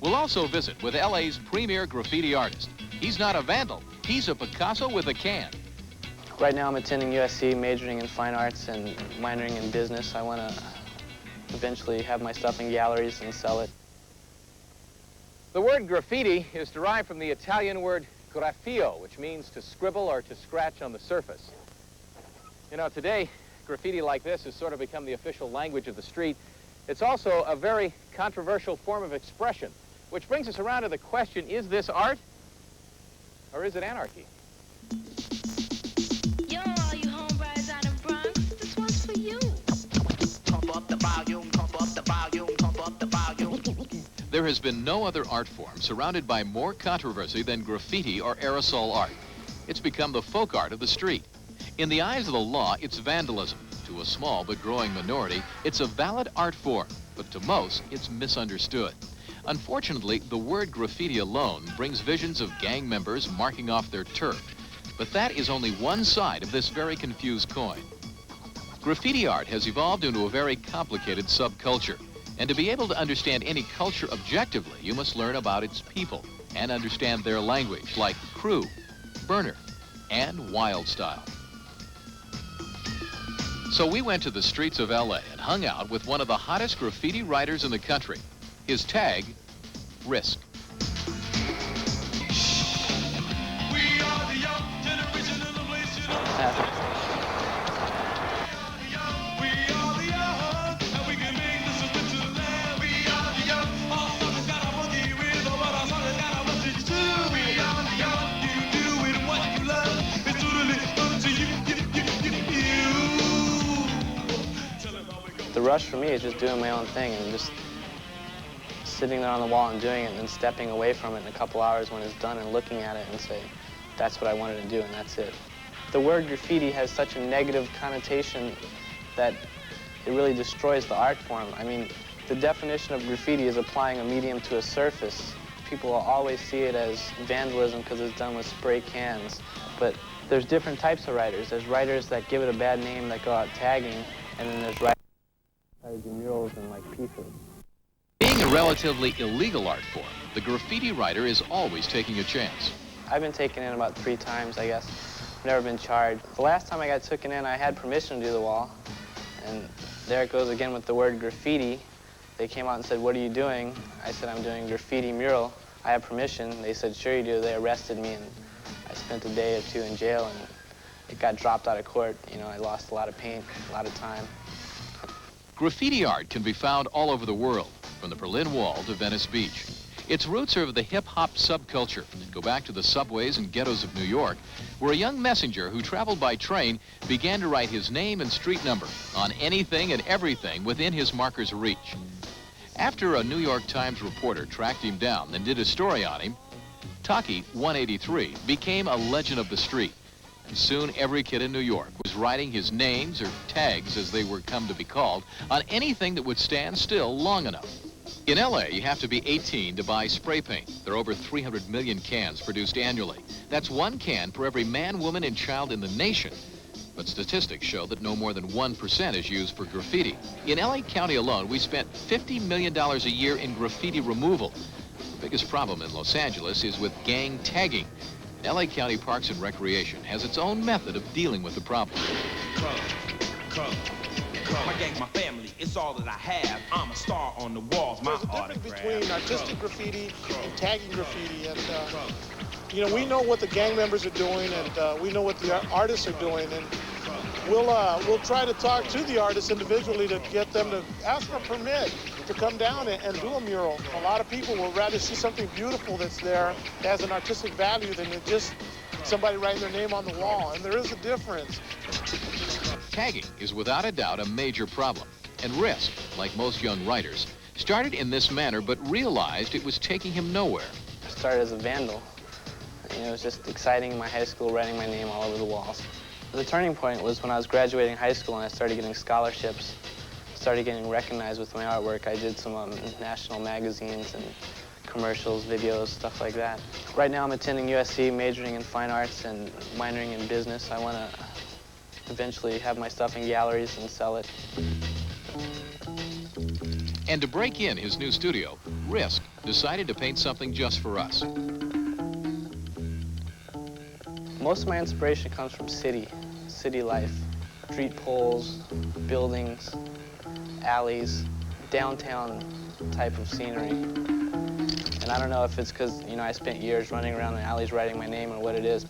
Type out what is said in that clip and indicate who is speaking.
Speaker 1: We'll also visit with LA's premier graffiti artist. He's not a vandal, he's a Picasso with a can.
Speaker 2: Right now I'm attending USC, majoring in fine arts and minoring in business. I want to eventually have my stuff in galleries and sell it.
Speaker 3: The word graffiti is derived from the Italian word graffio, which means to scribble or to scratch on the surface. You know, today, graffiti like this has sort of become the official language of the street. It's also a very controversial form of expression, which brings us around to the question, is this art or is it anarchy?
Speaker 4: Yo, all you homeboys out in Bronx, this one's for you.
Speaker 5: Pump up the volume, pump up the volume, pump up the volume.
Speaker 1: There has been no other art form surrounded by more controversy than graffiti or aerosol art. It's become the folk art of the street. In the eyes of the law, it's vandalism. To a small but growing minority, it's a valid art form, but to most, it's misunderstood. Unfortunately, the word graffiti alone brings visions of gang members marking off their turf. But that is only one side of this very confused coin. Graffiti art has evolved into a very complicated subculture. And to be able to understand any culture objectively, you must learn about its people and understand their language, like crew, burner, and wild style. So we went to the streets of LA and hung out with one of the hottest graffiti writers in the country. His tag, Risk.
Speaker 6: We are the young generation of the place, you know. We are the young, and we can make this a bit to the land. We are the young, all of us got a monkey with, but our song has got a monkey too. We are the young, you do it what you love. It's totally up to you.
Speaker 2: The rush for me is just doing my own thing and just sitting there on the wall and doing it and then stepping away from it in a couple hours when it's done and looking at it and say, that's what I wanted to do and that's it. The word graffiti has such a negative connotation that it really destroys the art form. I mean, the definition of graffiti is applying a medium to a surface. People will always see it as vandalism because it's done with spray cans. But there's different types of writers. There's writers that give it a bad name that go out tagging, and then there's writers that do murals and like pieces.
Speaker 1: Being a relatively illegal art form, the graffiti writer is always taking a chance.
Speaker 2: I've been taken in about 3 times, I guess. I've never been charged. The last time I got taken in, I had permission to do the wall. And there it goes again with the word graffiti. They came out and said, what are you doing? I said, I'm doing graffiti mural. I have permission. They said, sure you do. They arrested me, and I spent a day or 2 in jail, and it got dropped out of court. You know, I lost a lot of paint, a lot of time.
Speaker 1: Graffiti art can be found all over the world, from the Berlin Wall to Venice Beach. Its roots are of the hip-hop subculture and go back to the subways and ghettos of New York, where a young messenger who traveled by train began to write his name and street number on anything and everything within his marker's reach. After a New York Times reporter tracked him down and did a story on him, Taki 183 became a legend of the street. And soon every kid in New York was writing his names, or tags as they were come to be called, on anything that would stand still long enough. In LA, you have to be 18 to buy spray paint. There are over 300 million cans produced annually. That's 1 can for every man, woman, and child in the nation. But statistics show that no more than 1% is used for graffiti. In LA County alone, we spent $50 million a year in graffiti removal. The biggest problem in Los Angeles is with gang tagging. LA County Parks and Recreation has its own method of dealing with the problem.
Speaker 6: Come. My gang, my family, it's all that I have. I'm a star on the walls, my autograph.
Speaker 7: There's a difference between artistic graffiti and tagging graffiti. And, you know, we know what the gang members are doing, and we know what the artists are doing. And we'll try to talk to the artists individually to get them to ask for a permit to come down and do a mural. A lot of people will rather see something beautiful that's there, that has an artistic value, than just somebody writing their name on the wall. And there is a difference.
Speaker 1: Tagging is without a doubt a major problem, and Risk, like most young writers, started in this manner but realized it was taking him nowhere.
Speaker 2: I started as a vandal. You know, it was just exciting in my high school, writing my name all over the walls. The turning point was when I was graduating high school and I started getting scholarships, started getting recognized with my artwork. I did some national magazines and commercials, videos, stuff like that. Right now I'm attending USC, majoring in fine arts and minoring in business. I want to eventually have my stuff in galleries and sell it.
Speaker 1: And to break in his new studio, Risk decided to paint something just for us.
Speaker 2: Most of my inspiration comes from city life, street poles, buildings, alleys, downtown type of scenery. And I don't know if it's because, I spent years running around in alleys writing my name or what it is,